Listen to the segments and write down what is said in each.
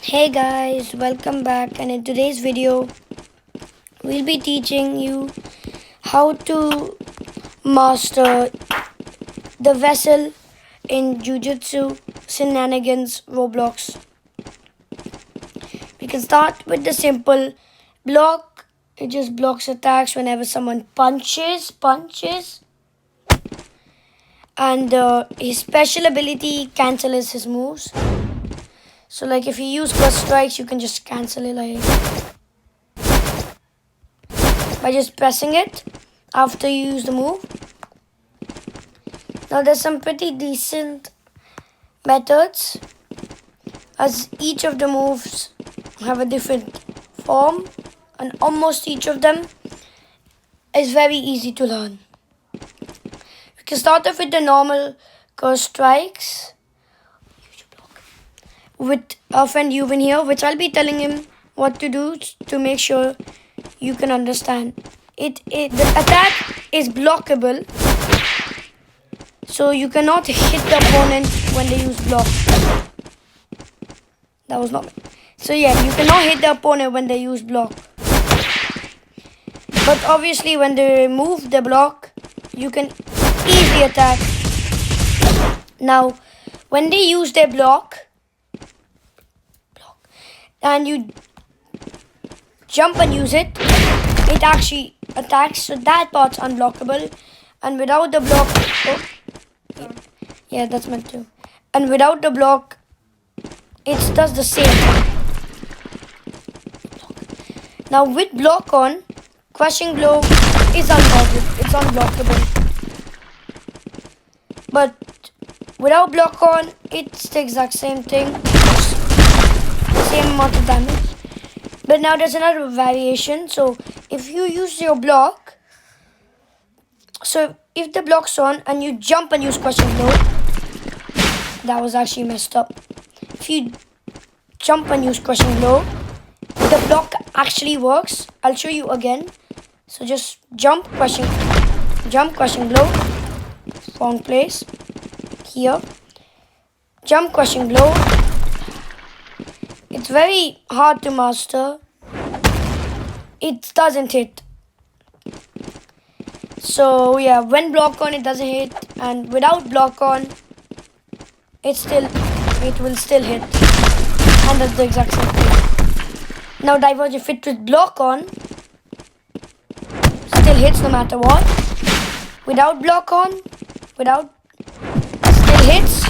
Hey guys, welcome back, and in today's video we'll be teaching you how to master the vessel in Jujutsu, Shenanigans, Roblox. We can start with the simple block. It just blocks attacks whenever someone punches, and his special ability cancels his moves. So like if you use burst strikes, you can just cancel it like by just pressing it after you use the move. Now there's some pretty decent methods, as each of the moves have a different form and almost each of them is very easy to learn. We can start off with the normal curse strikes with our friend Yuvin here, which I'll be telling him what to do to make sure you can understand. The attack is blockable, so you cannot hit the opponent when they use block. That was not me. So yeah, you cannot hit the opponent when they use block. But obviously when they remove the block, you can easily attack. Now, when they use their block and you jump and use it, it actually attacks. So that part's unblockable. And without the block, yeah, that's meant to. And without the block, it does the same thing. Now with block on, crushing blow is unblockable. It's unblockable. But without block on, it's the exact same thing. Same amount of damage. But now there's another variation. So if you use your block, so if the block's on and you jump and use crushing blow, that was actually messed up. If you jump and use crushing blow, the block actually works. I'll show you again. So just jump, crushing blow, wrong place, here, jump, crushing blow. It's very hard to master. It doesn't hit. So yeah, when block on it doesn't hit, and without block on, it will still hit. And that's the exact same thing. Now divergent fit with block on still hits no matter what. Without block on, still hits.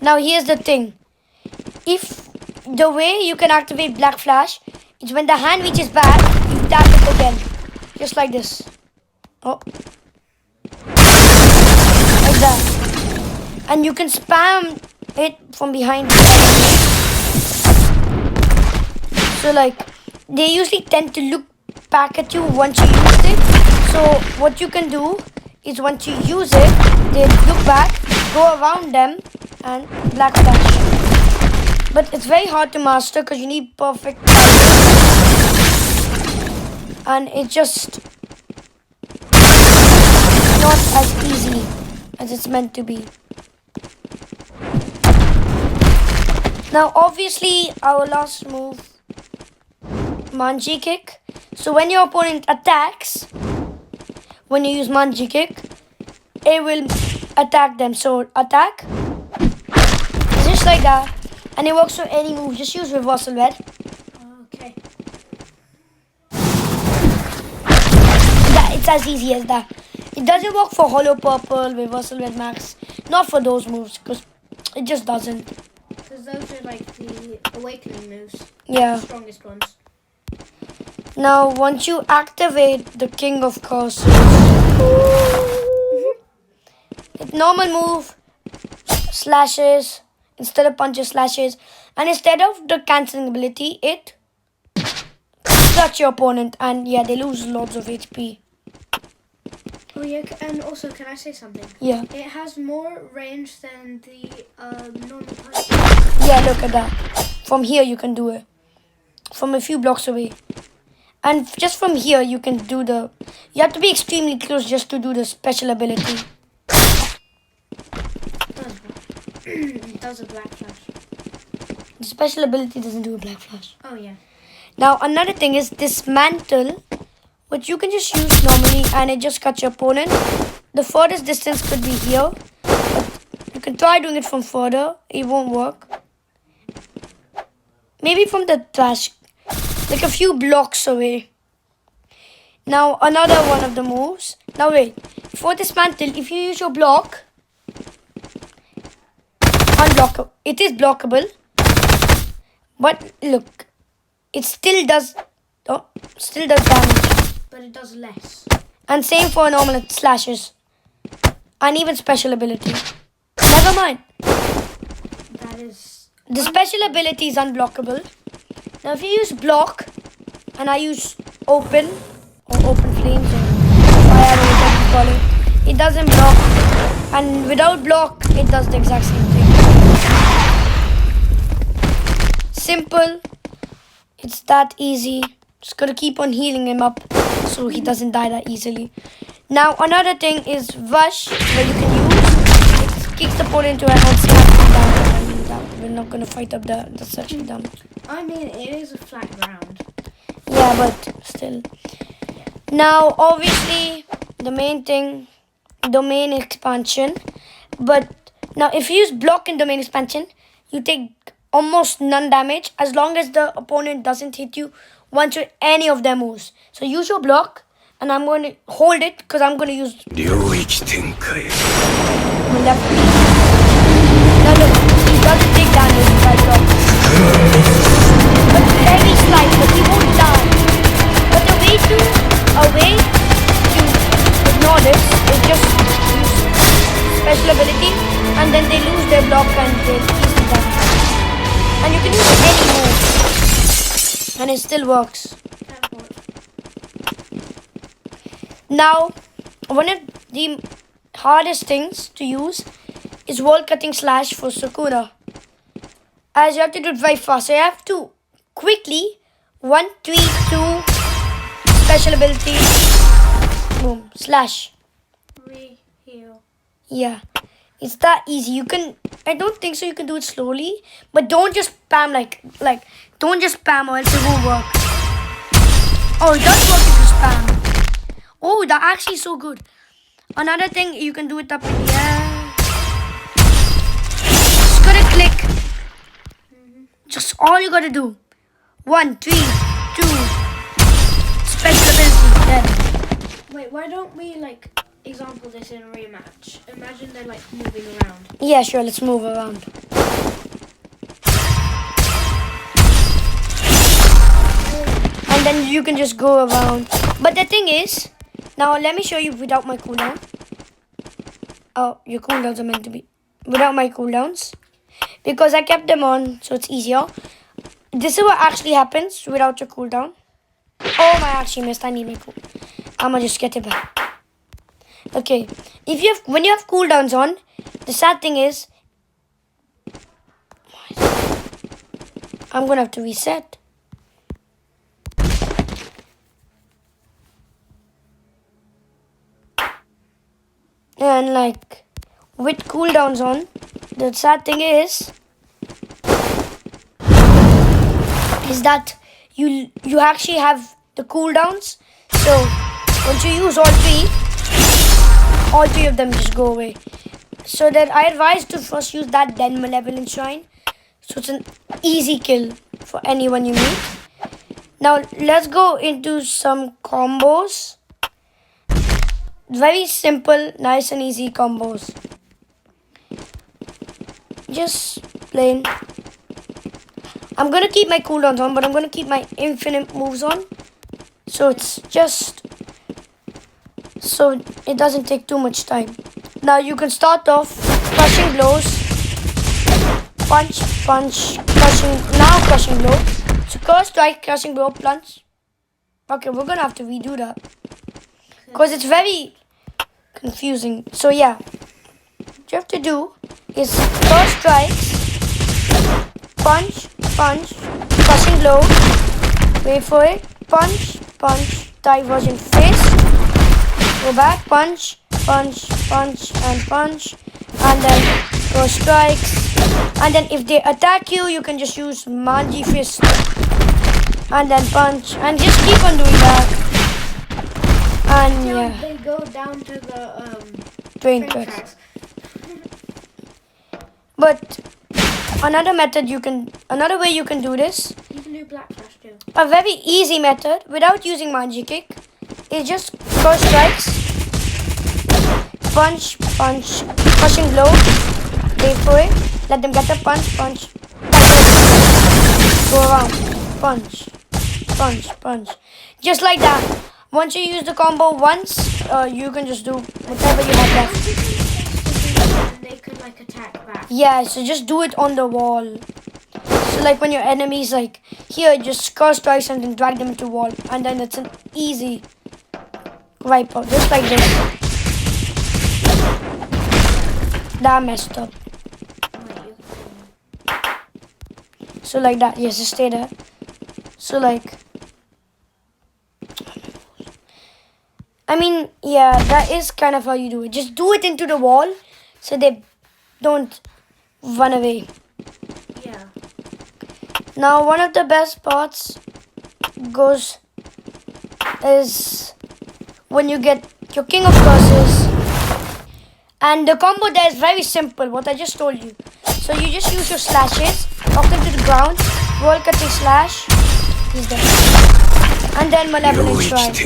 Now here's the thing. If the way you can activate Black Flash is when the hand reaches back, you tap it again. Just like this. Oh. Like that. And you can spam it from behind. So like, they usually tend to look back at you once you use it. So what you can do is once you use it, they look back, go around them, and Black Flash. But it's very hard to master because you need perfect timing. And it's just not as easy as it's meant to be. Now obviously our last move, Manji kick. So when your opponent attacks, when you use Manji kick, it will attack them. So attack, just like that. And it works for any move. Just use reversal red. Okay. It's as easy as that. It doesn't work for hollow purple, reversal red max. Not for those moves, because it just doesn't. Because those are like the awakening moves. Yeah. The strongest ones. Now, once you activate the King of Curses, it's normal move, slashes, instead of punches, slashes, and instead of the cancelling ability, it cuts your opponent, and yeah, they lose lots of HP. Oh yeah, and also can I say something? Yeah. It has more range than the normal punch. Yeah, look at that. From here you can do it. From a few blocks away. And just from here you can do the... You have to be extremely close just to do the special ability. It does a Black Flash. The special ability doesn't do a black flash. Oh yeah. Now another thing is dismantle, which you can just use normally and it just cuts your opponent. The furthest distance could be here, but you can try doing it from further. It won't work. Maybe from the trash, like a few blocks away. Now another one of the moves. Now wait, for dismantle, if you use your block, unblockable. It is blockable, but look, it still does damage. But it does less. And same for normal slashes. And even special ability. Never mind. That is... The special ability is unblockable. Now if you use block, and I use open, or open flames, or fire, or whatever you call it, it doesn't block. And without block, it does the exact same thing. Simple. It's that easy. Just gotta keep on healing him up so he doesn't die that easily. Now another thing is rush, where you can use. It kicks the opponent into it and snaps him down. We're not gonna fight up the section down. I mean, it is a flat ground. Yeah, but still. Now obviously the main thing, domain expansion. But now if you use block in domain expansion, you take almost none damage as long as the opponent doesn't hit you once with any of their moves. So use your block, and I'm going to hold it because I'm going to use my left. Now look, he doesn't take damage if I block. But very slight, but he won't die. But the way to ignore this is just use special ability, and then they lose their block and they easily die. And you can use any move, and it still works. That works. Now, one of the hardest things to use is wall cutting slash for Sakura. As you have to do it very fast, so you have to quickly 1, 3, 2, special ability, boom, slash. Re-heal. Yeah, it's that easy. You can, I don't think so, you can do it slowly, but don't just spam like don't just spam or else it won't work. Oh, it does work if you spam. Oh, that actually is so good. Another thing, you can do it up in the air. Just gotta click. Just all you gotta do. 1, 3, 2. Special ability. There. Wait, why don't we, like, example this in a rematch? Imagine they're, like, moving around. Yeah, sure, let's move around. And then you can just go around. But the thing is, now let me show you without my cooldown. Oh, your cooldowns are meant to be without my cooldowns, because I kept them on, so it's easier. This is what actually happens without your cooldown. Oh, I actually missed. I need my cool. I'ma just get it back. Okay, when you have cooldowns on, the sad thing is, I'm gonna have to reset. And like with cooldowns on, the sad thing is that you actually have the cooldowns. So once you use all three of them just go away. So that I advise to first use that, then Malevolent Shrine. So it's an easy kill for anyone you meet. Now let's go into some combos. Very simple, nice and easy combos. Just plain. I'm gonna keep my cooldowns on, but I'm gonna keep my infinite moves on. So it's just so it doesn't take too much time. Now you can start off crushing blows. Punch, punch, crushing blow. So curse, strike, crushing blow, plunge. Okay, we're gonna have to redo that, because it's very confusing. So yeah, what you have to do is first strikes, punch, punch, crushing blow, wait for it, punch, punch, divergent fist, go back, punch, punch, punch, and then go strikes, And then if they attack you, you can just use Manji Fist. And then punch. And just keep on doing that. And Till yeah, they go down to the train train tracks. tracks. But another way you can do this, You can do Black Flash too. a very easy method without using Manji Kick, is just first strikes, punch, punch, crushing blow, wait for it, let them get the punch, punch, go around, punch, punch, punch, just like that. Once you use the combo once, you can just do whatever you have left. And they could like attack back. Yeah, so just do it on the wall. So like when your enemy's like here, just cross twice and then drag them into wall, and then it's an easy wipe out, just like this. That messed up. So like that, yes, just stay there. So like, I mean, yeah, that is kind of how you do it. Just do it into the wall, so they don't run away. Yeah. Now, one of the best parts is when you get your King of Curses. And the combo there is very simple, what I just told you. So you just use your slashes, knock them to the ground, roll cutting slash, he's dead. And then Malevolent Strike. It's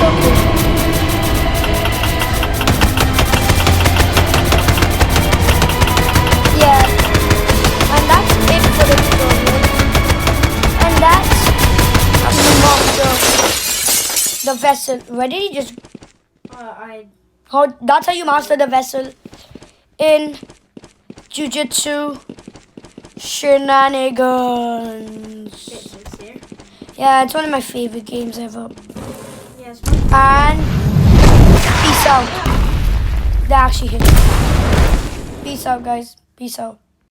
okay. Yeah, and that's it for the tutorial. And that's the vessel. Ready? Just that's how you master the vessel in Jujutsu Shenanigans. Yeah, it's one of my favorite games ever. Yes. And peace out. That actually hit. Peace out, guys. Peace out.